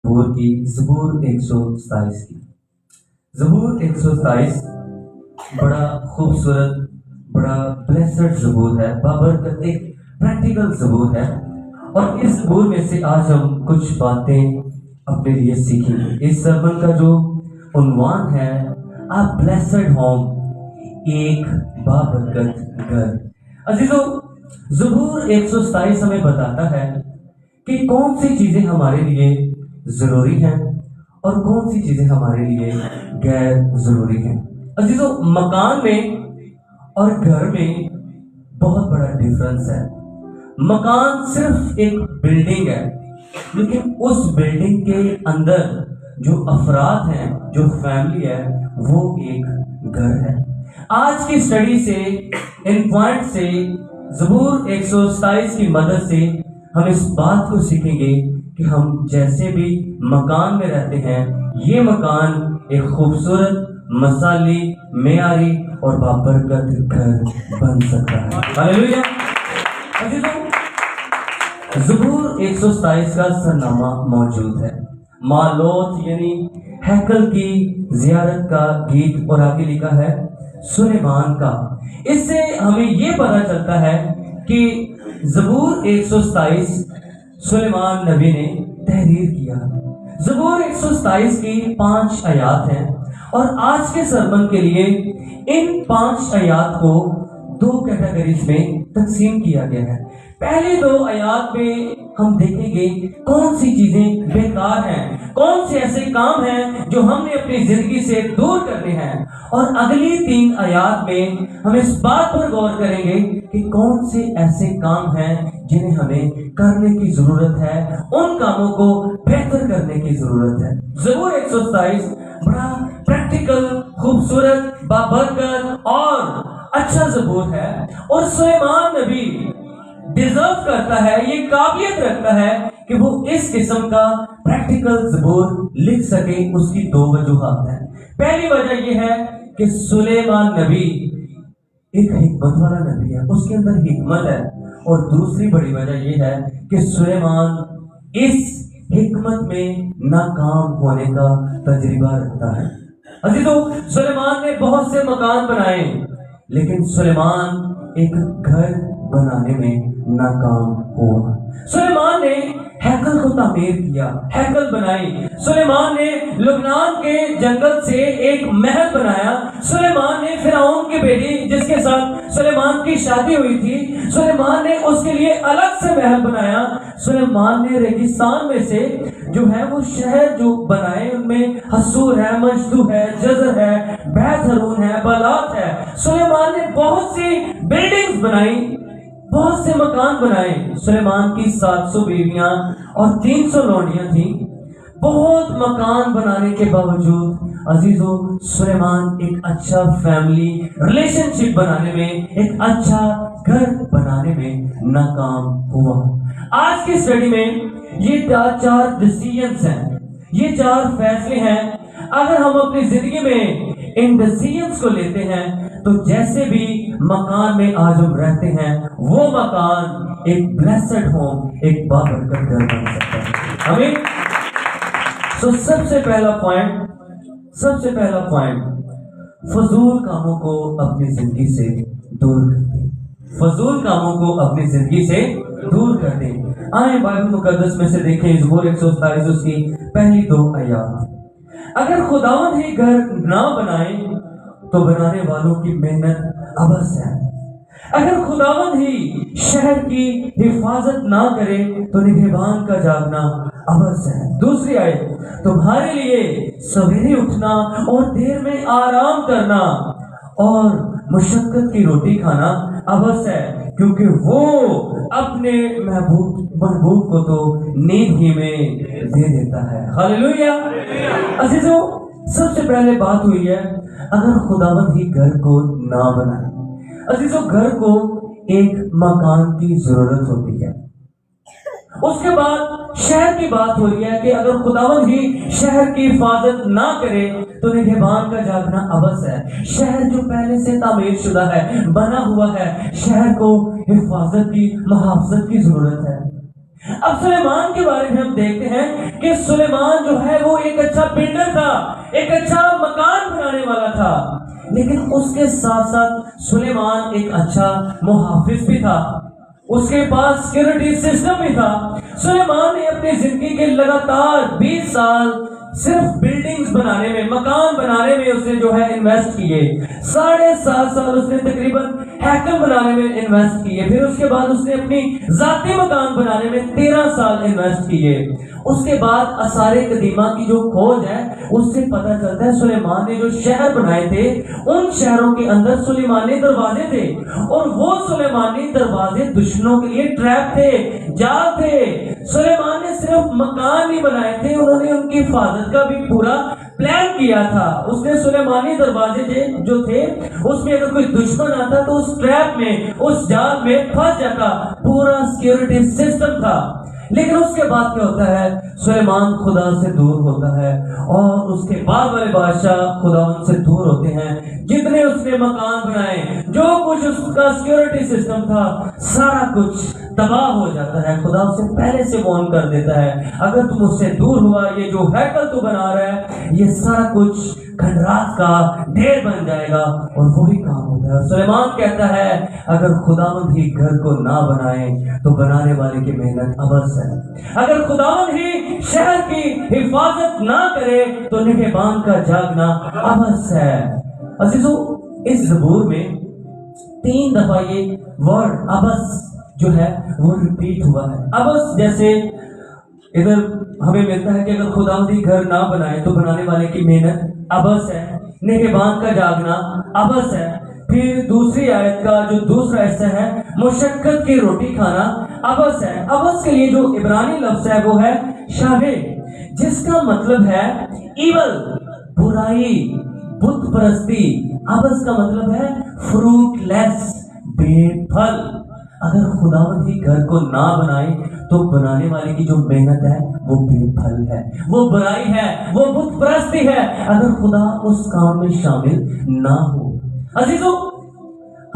زبور کی زبور 127 کی زبور 127 بڑا خوبصورت بڑا بلیسڈ زبور ہے، بابرکت ایک پریکٹیکل زبور ہے، اور اس زبور میں سے آج ہم کچھ باتیں اپنے لیے سیکھیں گے۔ اس سرمن کا جو عنوان ہے اے بلیسڈ ہوم، ایک بابرکت گھر۔ عزیزو، زبور 127 ہمیں بتاتا ہے کہ کون سی چیزیں ہمارے لیے ضروری ہیں اور کون سی چیزیں ہمارے لیے غیر ضروری ہیں۔ عزیزو، مکان میں اور گھر میں بہت بڑا ڈفرنس ہے۔ مکان صرف ایک بلڈنگ ہے، لیکن اس بلڈنگ کے اندر جو افراد ہیں، جو فیملی ہے، وہ ایک گھر ہے۔ آج کی اسٹڈی سے ان پوائنٹ سے زبور 127 کی مدد سے ہم اس بات کو سیکھیں گے کہ ہم جیسے بھی مکان میں رہتے ہیں، یہ مکان ایک خوبصورت، مثالی، معیاری اور بابرکت گھر بن سکتا ہے۔ ہاللیلویا۔ زبور 127 کا سرنامہ موجود ہے، مالوت یعنی ہیکل کی زیارت کا گیت، اور آگے لکھا ہے سلیمان کا۔ اس سے ہمیں یہ پتہ چلتا ہے کہ زبور 127 سلیمان نبی نے تحریر کیا۔ زبور 127 کی 5 آیات ہیں، اور آج کے سرمن کے لیے ان 5 آیات کو 2 کیٹیگریز میں تقسیم کیا گیا ہے۔ پہلی 2 آیات میں ہم دیکھیں گے کون سی چیزیں بیکار ہیں، کون سے ایسے کام ہیں جو ہم نے اپنی زندگی سے دور کرنے ہیں، اور اگلی 3 آیات میں ہم اس بات پر غور کریں گے کہ کون سے ایسے کام ہیں جنہیں ہمیں کرنے کی ضرورت ہے، ان کاموں کو بہتر کرنے کی ضرورت ہے۔ زبور 127 بڑا پریکٹیکل، خوبصورت، بابرکت اور اچھا زبور ہے، اور سلیمان نبی ڈیزرو کرتا ہے، یہ قابلیت رکھتا ہے کہ وہ اس قسم کا پریکٹیکل زبور لکھ سکے۔ اس کی 2 وجوہات ہیں۔ پہلی وجہ یہ ہے کہ سلیمان نبی ایک حکمت والا نبی ہے، اس کے اندر حکمت ہے، اور دوسری بڑی وجہ یہ ہے کہ سلیمان اس حکمت میں ناکام ہونے کا تجربہ رکھتا ہے۔ عزیزو، سلیمان نے بہت سے مکان بنائے، لیکن سلیمان ایک گھر بنانے میں ناکام ہوا۔ سلیمان نے ہیکل کو تعمیر کیا، ہیکل بنائی۔ سلیمان نے لبنان کے جنگل سے ایک محل بنایا۔ سلیمان نے فرعون کی بیٹی جس کے ساتھ سلیمان کی شادی ہوئی تھی، سلیمان نے اس کے لیے الگ سے محل بنایا۔ سلیمان نے ریگستان میں سے جو ہے وہ شہر جو بنائے، ان میں حصور ہے، مجدو ہے، جزر ہے، بیت حرون ہے، بلات ہے۔ سلیمان نے بہت سی بلڈنگز بنائی، بہت سے مکان بنائے۔ سلیمان کی 700 بیویاں اور 300 لونڈیاں تھیں۔ بہت مکان بنانے کے باوجود عزیزو، سلیمان ایک اچھا فیملی ریلیشن شپ بنانے میں، ایک اچھا گھر بنانے میں ناکام ہوا۔ آج کی اسٹڈی میں یہ 4 ڈیسیژنز ہیں، یہ 4 فیصلے ہیں۔ اگر ہم اپنی زندگی میں ان ڈیسیژنز کو لیتے ہیں تو جیسے بھی مکان میں آج ہم رہتے ہیں، وہ مکان ایک بلیسڈ ہوم، ایک بابرکت گھر بن سکتا ہے۔ آمین۔ سب سے پہلا پوائنٹ فضول کاموں کو اپنی زندگی سے دور کر دیں۔ فضول کاموں کو اپنی زندگی سے دور کر دیں۔ آئیں بائبل مقدس میں سے دیکھیں زبور 127 اس کی پہلی 2 آیات۔ اگر خداوند ہی گھر نہ بنائے تو بنانے والوں کی محنت عبث ہے۔ اگر خداوند ہی شہر کی حفاظت نہ کرے تو نگہبان کا جاگنا عبث ہے۔ دوسری آیت، تمہارے لیے سویرے اٹھنا اور دیر میں آرام کرنا اور مشقت کی روٹی کھانا عبث ہے، کیونکہ وہ اپنے محبوب کو تو نیند ہی میں دے دیتا ہے۔ ہاللیلویا۔ عزیزو، سب سے پہلے بات ہوئی ہے اگر خداوند ہی گھر کو نہ بنائے۔ عزیزو، گھر کو ایک مکان کی ضرورت ہوتی ہے۔ اس کے بعد شہر کی بات ہو رہی ہے کہ اگر خداوند ہی شہر کی حفاظت نہ کرے تو نگہبان کا جاگنا عبث ہے۔ شہر جو پہلے سے تعمیر شدہ ہے، بنا ہوا ہے، شہر کو حفاظت کی، محافظت کی ضرورت ہے۔ اب سلیمان کے بارے میں ہم دیکھتے ہیں کہ سلیمان جو ہے وہ ایک اچھا بلڈر تھا، ایک اچھا مکان بنانے والا تھا، لیکن اس کے ساتھ ساتھ سلیمان ایک اچھا محافظ بھی تھا، اس کے پاس سیکورٹی سسٹم بھی تھا۔ سلیمان نے اپنی زندگی کے لگاتار 20 سال صرف بلڈنگز بنانے میں، مکان بنانے میں اس نے جو ہے انویسٹ کیے۔ 7.5 سال اس نے تقریباً ہیکل بنانے میں انویسٹ کیے، پھر اس کے بعد اس نے اپنی ذاتی مکان بنانے میں 13 سال انویسٹ کیے۔ اس کے بعد آثار قدیمہ کی جو کھوج ہے اس سے پتہ چلتا ہے سلیمان نے جو شہر بنائے تھے ان شہروں کے اندر سلیمانی دروازے تھے، اور وہ سلیمانی دروازے دشمنوں کے لیے ٹریپ تھے، جال تھے۔ سلیمان نے صرف مکان نہیں بنائے تھے، انہوں نے ان کی حفاظت کا بھی پورا پلان کیا تھا۔ اس نے سلیمانی دروازے جو تھے اس میں اگر کوئی دشمن آتا تو اس ٹریپ میں، اس جال میں پھنس جاتا، پورا سیکورٹی سسٹم تھا۔ لیکن اس کے بعد کیا ہوتا ہے، سلیمان خدا سے دور ہوتا ہے، اور اس کے بعد والے بادشاہ خدا ان سے دور ہوتے ہیں۔ جتنے اس نے مکان بنائے، جو کچھ اس کا سیکورٹی سسٹم تھا، سارا کچھ تباہ ہو جاتا ہے۔ خدا اسے پہلے سے وارن کر دیتا ہے، اگر تم اس سے دور ہوا، یہ جو ہیکل تو بنا رہا ہے یہ سارا کچھ کھنڈرات کا ڈھیر بن جائے گا، اور وہی کام ہوتا ہے۔ سلیمان کہتا ہے اگر خداوند ہی گھر کو نہ بنائے تو بنانے والے کی محنت عبث ہے، اگر خداوند ہی شہر کی حفاظت نہ کرے تو نگہبان کا جاگنا عبث ہے۔ عزیزو، اس زبور میں 3 دفعہ یہ ورڈ عبث جو ہے وہ ریپیٹ ہوا ہے۔ عبث جیسے ادھر ہمیں ملتا ہے کہ اگر خداوند ہی گھر نہ بنائے تو بنانے والے کی محنت عبث ہے، نگہبان کا جاگنا عبث ہے۔ پھر دوسری آیت کا جو دوسرا حصہ ہے، مشقت کی روٹی کھانا عبث ہے۔ عبث کے لیے جو عبرانی لفظ ہے وہ ہے شاوے، جس کا مطلب ہے ایول، برائی، بت پرستی۔ عبث کا مطلب ہے فروٹ لیس، بے پھل۔ اگر خداوند ہی گھر کو نہ بنائے تو بنانے والے کی جو محنت ہے وہ بے پھل ہے، وہ برائی ہے، وہ بت پرستی ہے، اگر خدا اس کام میں شامل نہ ہو۔ عزیزو،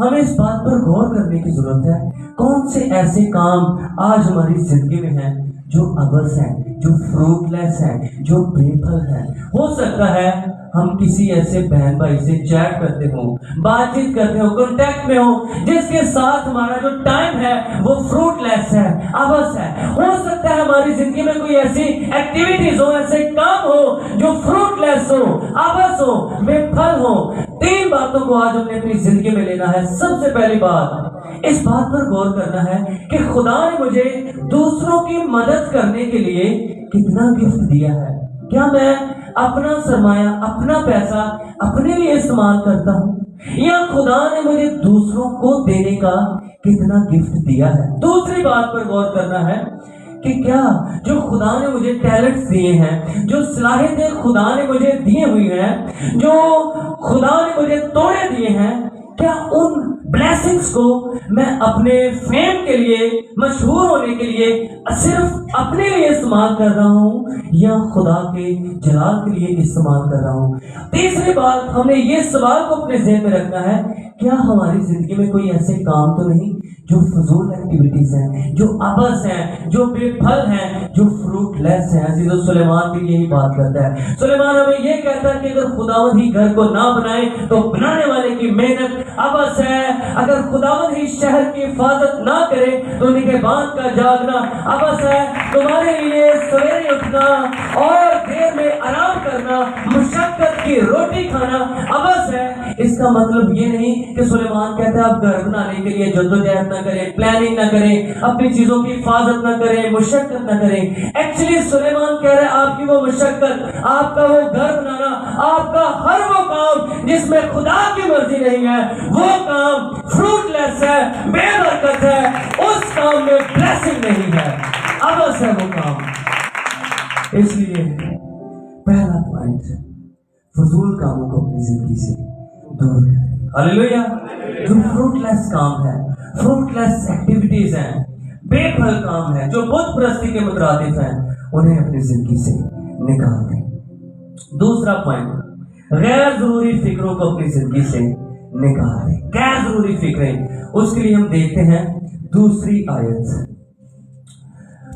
ہمیں اس بات پر غور کرنے کی ضرورت ہے، کون سے ایسے کام آج ہماری زندگی میں ہیں جو عبث ہیں، جو فروٹ لیس ہیں، جو بے پھل ہیں۔ ہو سکتا ہے ہم کسی ایسے بہن بھائی سے چیٹ کرتے ہوں، بات چیت کرتے ہوں، کانٹیکٹ میں ہوں، جس کے ساتھ ہمارا جو ٹائم ہے وہ فروٹ لیس ہے، عبث ہے۔ ہو سکتا ہے ہماری زندگی میں کوئی ایسی ایکٹیویٹیز ہو، ایسے کام ہو جو فروٹ لیس ہو، عبث ہو، بے پھل ہو۔ 3 باتوں کو آج ہم نے اپنی زندگی میں لینا ہے۔ سب سے پہلی بات، اس بات پر غور کرنا ہے کہ خدا نے مجھے دوسروں کی مدد کرنے کے لیے کتنا گفٹ دیا ہے۔ کیا میں اپنا سرمایہ، اپنا پیسہ اپنے لیے استعمال کرتا ہوں، یا خدا نے مجھے دوسروں کو دینے کا کتنا گفٹ دیا ہے؟ دوسری بات پر غور کرنا ہے کہ کیا جو خدا نے مجھے ٹیلنٹس دیے ہیں، جو صلاحیتیں خدا نے مجھے دی ہوئی ہیں، جو خدا نے مجھے توڑے دیے ہیں، کیا ان بلیسنگز کو میں اپنے فیم کے لیے، مشہور ہونے کے لیے صرف اپنے لیے استعمال کر رہا ہوں، یا خدا کے جلال کے لیے استعمال کر رہا ہوں؟ تیسری بات، ہم نے یہ سوال کو اپنے ذہن میں رکھنا ہے، کیا ہماری زندگی میں کوئی ایسے کام تو نہیں جو فضول ایکٹیویٹیز ہیں، جو عبث ہیں، جو بے پھل ہیں، جو فروٹ لیس ہیں؟ عزیزو، سلیمان بھی یہی بات کرتا ہے۔ سلیمان ہمیں یہ کہتا ہے کہ اگر خداوند ہی گھر کو نہ بنائے تو بنانے والے کی محنت عبث ہے، اگر خداوند ہی شہر کی حفاظت نہ کرے تو نگہبان کا جاگنا عبث ہے۔ تمہارے لیے سویرے اٹھنا اور دیر میں آرام کرنا، مشقت کی روٹی کھانا عبث ہے۔ اس کا مطلب یہ نہیں کہ سلیمان کہتا ہے آپ گھر بنانے کے لیے جدوجہد نہ کریں، پلاننگ نہ کریں، اپنی چیزوں کی حفاظت نہ کریں، مشقت نہ کریں۔ ایکچولی سلیمان کہہ رہا ہے آپ کی وہ مشقت، آپ کا وہ گھر بنانا، آپ کا ہر وہ کام جس میں خدا کی مرضی نہیں ہے، وہ کام فروٹ لیس ہے، بے برکت ہے، اس کام میں بلیسنگ نہیں ہے، عبث ہے وہ کام۔ اس لیے پہلا پوائنٹ، فضول کاموں کو اپنی زندگی سے دور کریں۔ ہاللیلویا۔ جو فروٹ لیس کام ہے، فروٹ لیس ایکٹیویٹیز ہیں، بے پھل کام ہے، جو بت پرستی کے مترادف ہیں، انہیں اپنی زندگی سے نکال دیں۔ دوسرا پوائنٹ، غیر ضروری فکروں کو اپنی زندگی سے نکال دیں۔ غیر ضروری فکریں، اس کے لیے ہم دیکھتے ہیں دوسری آیت،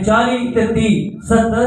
40, 30, 70,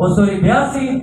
82,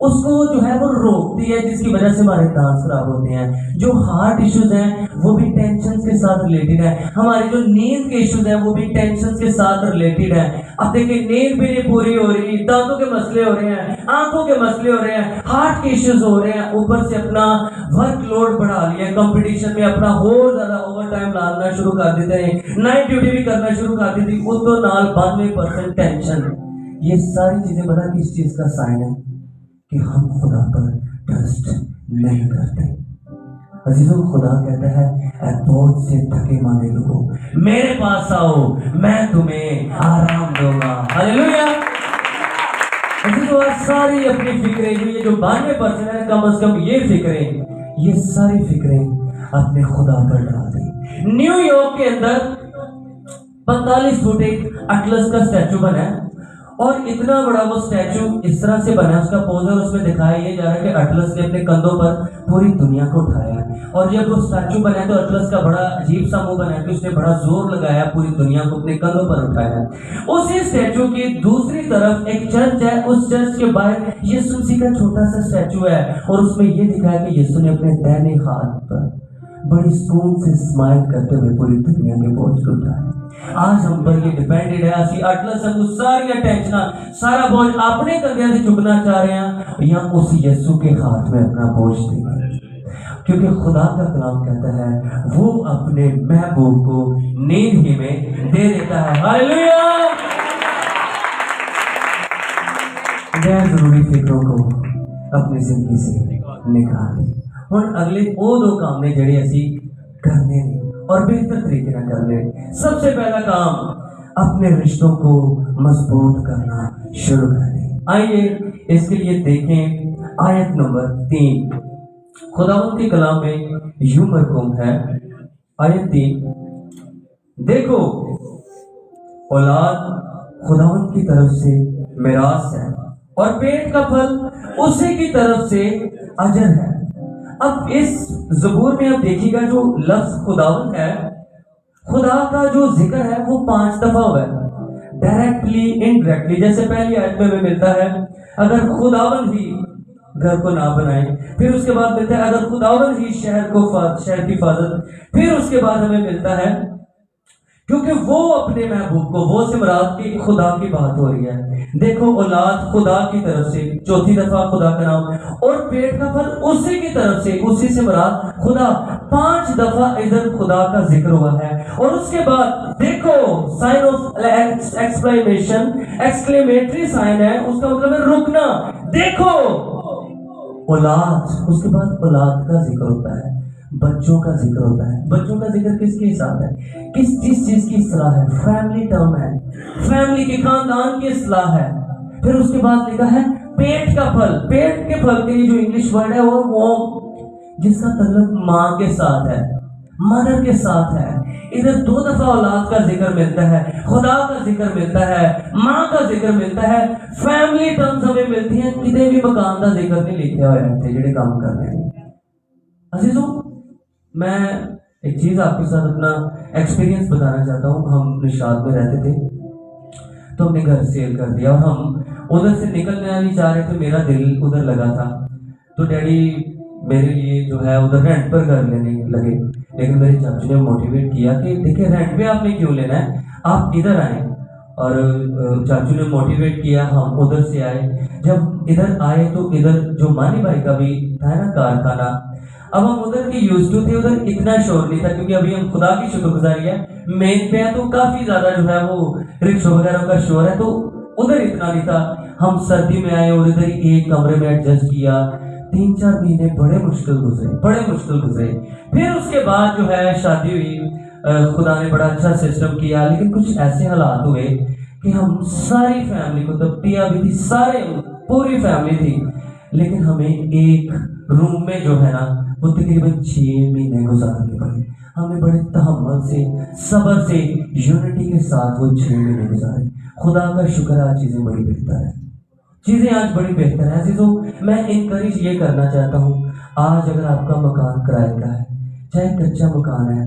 اس کو جو ہے وہ روکتی ہے، جس کی وجہ سے ہمارے دانت خراب ہوتے ہیں۔ جو ہارٹ ایشوز ہیں وہ بھی ٹینشن کے ساتھ ریلیٹڈ ہے۔ ہماری جو نیند کے ایشوز ہیں وہ بھی ٹینشن کے ساتھ ریلیٹڈ ہے۔ اب دیکھیں نیند بھی نہیں پوری ہو رہی، دانتوں کے مسئلے ہو رہے ہیں، آنکھوں کے مسئلے ہو رہے ہیں، ہارٹ کے ایشوز ہو رہے ہیں، اوپر سے اپنا ورک لوڈ بڑھا لیا، کمپٹیشن میں اپنا اور زیادہ اوور ٹائم لانا شروع کر دیتے ہیں، نائٹ ڈیوٹی بھی کرنا شروع کر دیتی، اس تو نال 92% ٹینشن۔ یہ ساری چیزیں پتا کس چیز کا سائن ہے؟ کہ ہم خدا پر ٹرسٹ نہیں کرتے۔ عزیزوں، خدا کہتا ہے اے بہت سے تھکے ماندے لوگوں میرے پاس آؤ، میں تمہیں آرام دوں گا۔ ہاللیلویا۔ عزیزوں، ساری اپنی فکریں یہ جو 92% ہے، کم از کم یہ فکریں، یہ ساری فکریں اپنے خدا پر ڈال دیں۔ نیو یارک کے اندر 45 فٹ ایک اٹلس کا اسٹیچو بنا ہے، اور اتنا بڑا وہ اسٹیچو اس طرح سے بنا ہے، اس کا پوزر اس میں دکھایا یہ جا رہا ہے کہ اٹلس نے اپنے کندھوں پر پوری دنیا کو اٹھایا ہے۔ اور جب وہ اسٹیچو بنا ہے تو اٹلس کا بڑا عجیب سا منہ بنا ہے کہ اس نے بڑا زور لگایا، پوری دنیا کو اپنے کندھوں پر اٹھایا ہے۔ اسی اسٹیچو کی دوسری طرف ایک چرچ ہے، اس چرچ کے باہر یسوع مسیح کا چھوٹا سا اسٹیچو ہے، اور اس میں یہ دکھا ہے کہ یسوع نے اپنے دائنے ہاتھ پر بڑی سکون سے اسمائل کرتے ہوئے پوری دنیا کے بوجھ کو اٹھایا۔ آج ہم پر یہ ڈیپینڈڈ ہے، اسی اٹلس ہم ساری ٹینشن سارا بوجھ اپنے کندھے سے چکنا چاہ رہے ہیں، یا اس یسوع کے ہاتھ میں اپنا بوجھ دیں گے، کیونکہ خدا کا کلام کہتا ہے وہ اپنے محبوب کو نیند ہی میں دے دیتا ہے۔ ہاللیلویا۔ غیر ضروری فکروں کو اپنی زندگی سے نکال دیں۔ ہن اگلے وہ دو کام نے جڑے اسی کرنے نے اور بہتر طریقے نہ کرنے۔ سب سے پہلا کام اپنے رشتوں کو مضبوط کرنا شروع کر دیں۔ آئیے اس کے لیے دیکھیں آیت نمبر 3، خداوند کے کلام میں یوں مرقوم ہے، آیت 3، دیکھو اولاد خداوند کی طرف سے میراث ہے، اور پیٹ کا پھل اسی کی طرف سے اجر ہے۔ اب اس زبور میں آپ دیکھیے گا جو لفظ خداوند ہے، خدا کا جو ذکر ہے وہ 5 دفعہ ہوا ہے، ڈائریکٹلی انڈائریکٹلی۔ جیسے پہلی آیت میں ہمیں ملتا ہے اگر خداوند ہی گھر کو نہ بنائے، پھر اس کے بعد ملتا ہے اگر خداوند ہی شہر کی حفاظت، پھر اس کے بعد ہمیں ملتا ہے کیونکہ وہ اپنے محبوب کو، وہ سے مراد کی خدا کی بات ہو رہی ہے، دیکھو اولاد خدا کی طرف سے، چوتھی دفعہ خدا کا نام، اور پیٹ کا پھل اسی کی طرف سے، اسی سے مراد خدا، 5 دفعہ ادھر خدا کا ذکر ہوا ہے۔ اور اس کے بعد دیکھو سائن آف ایکسکلیمیشن، ایکسکلیمیٹری سائن ہے، اس کا مطلب ہے رکنا، دیکھو اولاد، اس کے بعد اولاد کا ذکر ہوتا ہے، بچوں کا ذکر ہوتا ہے۔ بچوں کا ذکر کس کے حساب ہے؟ کس چیز کی اصلاح ہے؟ فیملی ٹرم ہے، فیملی کے خاندان کی اصلاح ہے۔ پھر اس کے بعد لکھا ہے پیٹ کا پھل، پیٹ کے پھل کے لیے جو انگلش ورڈ ہے وہ جس کا تعلق ماں کے ساتھ ہے، مدر کے ساتھ ہے۔ ادھر 2 دفعہ اولاد کا ذکر ملتا ہے، خدا کا ذکر ملتا ہے، ماں کا ذکر ملتا ہے، فیملی ٹرمز ہمیں ملتی ہیں، کدے بھی مکان کا ذکر نہیں لکھے ہوئے رہتے جڑے کام کر رہے ہیں۔ عزیزوں، میں ایک چیز آپ کے ساتھ اپنا ایکسپیرینس بتانا چاہتا ہوں۔ ہم نشاط میں رہتے تھے تو ہم نے گھر سیل کر دیا، اور ہم ادھر سے نکلنا نہیں چاہ رہے تھے، میرا دل ادھر لگا تھا، تو ڈیڈی میرے لیے جو ہے ادھر رینٹ پر گھر لینے لگے، لیکن میرے چاچو نے موٹیویٹ کیا کہ دیکھیں رینٹ پہ آپ نے کیوں لینا ہے، آپ ادھر آئیں، اور چاچو نے موٹیویٹ کیا، ہم ادھر سے آئے۔ جب ادھر آئے تو ادھر جو مانی بھائی کا بھی تھا نا کارخانہ، اب ہم ادھر کے یوز ٹو تھے، ادھر اتنا شور نہیں تھا کیونکہ ابھی ہم خدا کی شکر گزاری ہے مین پہ ہے، تو کافی زیادہ جو ہے وہ رکشوں وغیرہ کا شور ہے، تو ادھر اتنا نہیں تھا۔ ہم سردی میں آئے اور ادھر ایک کمرے میں ایڈجسٹ کیا، 3-4 مہینے بڑے مشکل گزرے۔ پھر اس کے بعد جو ہے شادی ہوئی، خدا نے بڑا اچھا سسٹم کیا، لیکن کچھ ایسے حالات ہوئے کہ ہم ساری فیملی کو، تب پیا بھی تھی، پوری فیملی تھی، لیکن ہمیں ایک روم میں جو ہے نا وہ تقریباً 6 مہینے گزارنے پڑے۔ ہم نے بڑے تحمل سے، صبر سے، یونٹی کے ساتھ وہ 6 مہینے گزارے۔ خدا کا شکر، آج چیزیں بڑی بہتر ہے۔ عزیزوں، میں انکریج یہ کرنا چاہتا ہوں، آج اگر آپ کا مکان کرائے کا ہے، چاہے کچا مکان ہے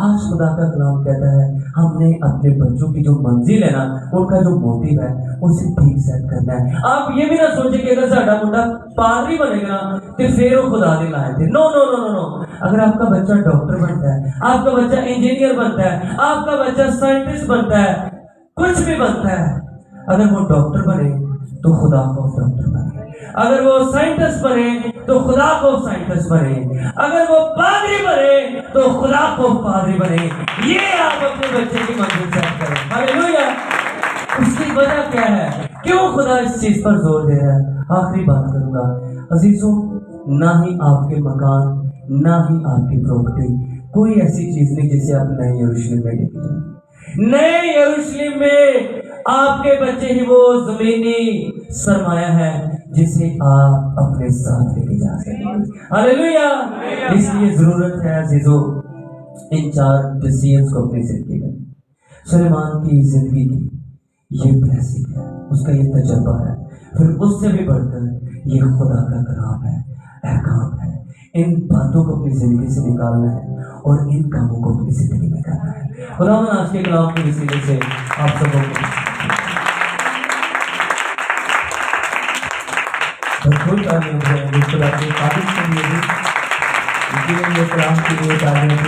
آج خدا کا کلام کہتا ہے ہم نے اپنے بچوں کی جو منزل ہے نا ان کا جو موٹیو ہے اسے ٹھیک سیٹ کرنا ہے. آپ یہ بھی نہ سوچیں کہ اگر ساڈا منڈا پادری بنے گا تو پھر وہ خدا نے لائے تھے. نو نو نو نو. اگر آپ کا بچہ ڈاکٹر بنتا ہے, آپ کا بچہ انجینئر بنتا ہے, آپ کا بچہ سائنٹسٹ بنتا ہے, کچھ بھی بنتا ہے, اگر وہ ڈاکٹر بنے تو خدا کو ڈاکٹر بنے, اگر وہ سائنٹسٹ بنے تو خدا کو سائنٹسٹ بنے, اگر وہ پادری بنے تو خدا کو پادری بنے. یہ آپ اپنے بچے کی منزل سیٹ کریں. ہاللیلویا. اس کی وجہ کیا ہے, کیوں خدا اس چیز پر زور دے رہا ہے؟ آخری بات کروں گا عزیزوں, نہ ہی آپ کے مکان نہ ہی آپ کی پراپرٹی کوئی ایسی چیز نہیں جسے آپ نئے یروشلم میں لے کے جائیں. نئے یروشلم میں آپ کے بچے ہی وہ زمینی سرمایہ ہے جسے آپ اپنے ساتھ لے کے جا سکیں. ہاللیلویا. اس لیے ضرورت ہے عزیزوں ان 4 ڈیسیژنز کو اپنی زندگی میں. سلیمان کی زندگی کی یہ بلیسنگ ہے, اس کا یہ تجربہ ہے, پھر اس سے بھی بڑھ کر یہ خدا کا کلام ہے, احکام ہے. ان باتوں کو اپنی زندگی سے نکالنا ہے اور ان کاموں کو اپنی زندگی میں کرنا ہے. خدا نے آج کے کلام کے وسیلے سے آپ سب کو بہت تعلیم ہے. خدا کے قابل کے لیے بھی یہ کلام کے لیے تعلیم